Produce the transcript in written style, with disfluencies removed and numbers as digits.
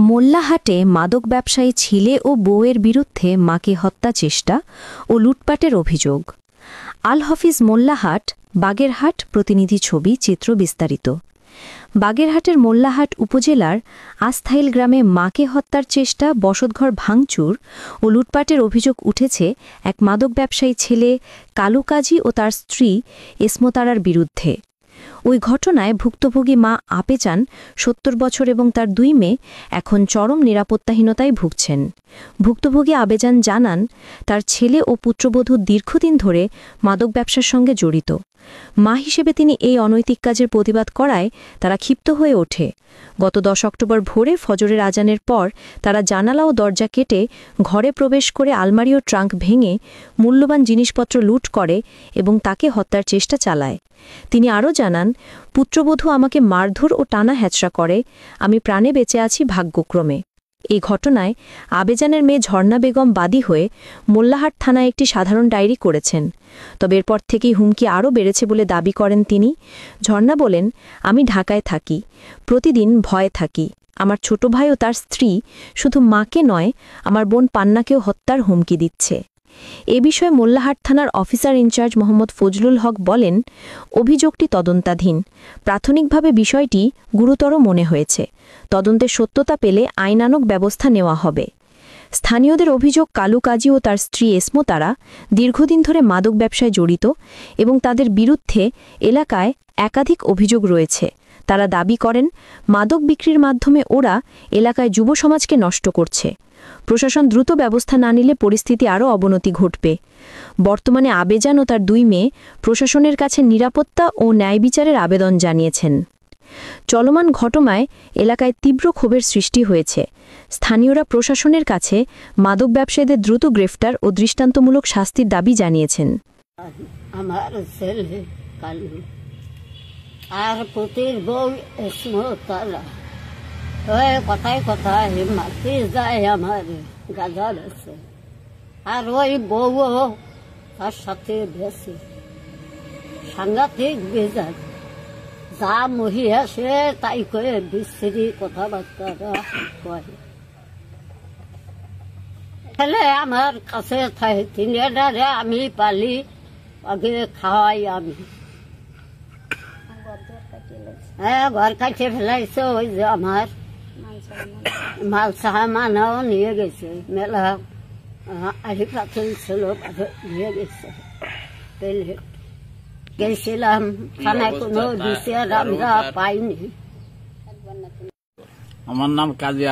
মোল্লাহাটে মাদক ব্যবসায়ী ছেলে ও বউয়ের বিরুদ্ধে মাকে হত্যা চেষ্টা ও লুটপাটের অভিযোগ। আল হাফিজ মোল্লাহাট, বাগেরহাট। প্রতিনিধি ছবি, চিত্র বিস্তারিত। বাগেরহাটের মোল্লাহাট উপজেলার আস্থাইল গ্রামে মাকে হত্যার চেষ্টা, বসতঘর ভাঙচুর ও লুটপাটের অভিযোগ উঠেছে এক মাদক ব্যবসায়ী ছেলে কালু কাজী ও তার স্ত্রী এসমতারার বিরুদ্ধে। ওই ঘটনায় ভুক্তভোগী মা আপেচান, ৭০ বছর, এবং তার ২ মেয়ে এখন চরম নিরাপত্তাহীনতায় ভুগছেন। ভুক্তভোগী আবেজান জানান, তার ছেলে ও পুত্রবধূ দীর্ঘদিন ধরে মাদক ব্যবসার সঙ্গে জড়িত। মা হিসেবে তিনি এই অনৈতিক কাজের প্রতিবাদ করায় তারা ক্ষিপ্ত হয়ে ওঠে। গত ১০ অক্টোবর ভোরে ফজরের আজানের পর তারা জানালা ও দরজা কেটে ঘরে প্রবেশ করে আলমারি ও ট্রাঙ্ক ভেঙে মূল্যবান জিনিসপত্র লুট করে এবং তাকে হত্যার চেষ্টা চালায়। তিনি আরও জানান, পুত্রবধূ আমাকে মারধর ও টানা হ্যাচড়া করে, আমি প্রাণে বেঁচে আছি ভাগ্যক্রমে। এই ঘটনায় আবেজানের মেয়ে ঝর্ণা বেগম বাদী হয়ে মোল্লাহাট থানায় একটি সাধারণ ডায়েরি করেছেন। তবে এরপর থেকেই হুমকি আরও বেড়েছে বলে দাবি করেন তিনি। ঝর্ণা বলেন, আমি ঢাকায় থাকি, প্রতিদিন ভয়ে থাকি। আমার ছোট ভাই ও তার স্ত্রী শুধু মাকে নয়, আমার বোন পান্নাকেও হত্যার হুমকি দিচ্ছে। এ বিষয়ে মোল্লাহাট থানার অফিসার ইনচার্জ মোহাম্মদ ফজলুল হক বলেন, অভিযোগটি তদন্তাধীন। প্রাথমিকভাবে বিষয়টি গুরুতর মনে হয়েছে। তদন্তের সত্যতা পেলে আইনানুগ ব্যবস্থা নেওয়া হবে। স্থানীয়দের অভিযোগ, কালু কাজী ও তার স্ত্রী এসমতারা দীর্ঘদিন ধরে মাদক ব্যবসায় জড়িত এবং তাদের বিরুদ্ধে এলাকায় একাধিক অভিযোগ রয়েছে। তারা দাবি করেন, মাদক বিক্রির মাধ্যমে ওরা এলাকায় যুব সমাজকে নষ্ট করছে। প্রশাসন দ্রুত ব্যবস্থা না নিলে পরিস্থিতি আরও অবনতি ঘটবে। বর্তমানে আবেজান ও তার ২ মেয়ে প্রশাসনের কাছে নিরাপত্তা ও ন্যায় বিচারের আবেদন জানিয়েছেন। চলমান ঘটনায় এলাকায় তীব্র ক্ষোভের সৃষ্টি হয়েছে। স্থানীয়রা প্রশাসনের কাছে মাদক ব্যবসায়ীদের দ্রুত গ্রেফতার ও দৃষ্টান্তমূলক শাস্তির দাবি জানিয়েছেন। আমার ছেলে কালু আর পুতির বউ এসমতারা কথায় কথায় মাতি যায় আমার গাজার আছে, আর ওই বউও তার সাথে বেশি সাংঘাতিক বেজার, যা মহি আসে তাই করে বিশ্রী কথাবার্তা করে। ছেলে আমার কাছে থাকে, তিনটারে আমি পালি, আগে খাওয়াই আমি। হ্যাঁ, ঘর কাটে ফেলাইছে। ওই যে আমার মাল সামানাও নিয়ে গেছে, মেলা আলি পাথর ছিল নিয়ে গেছে। গেছিলাম থানায়, কোনো বিচার আমরা পাইনি। আমার নাম কাজী।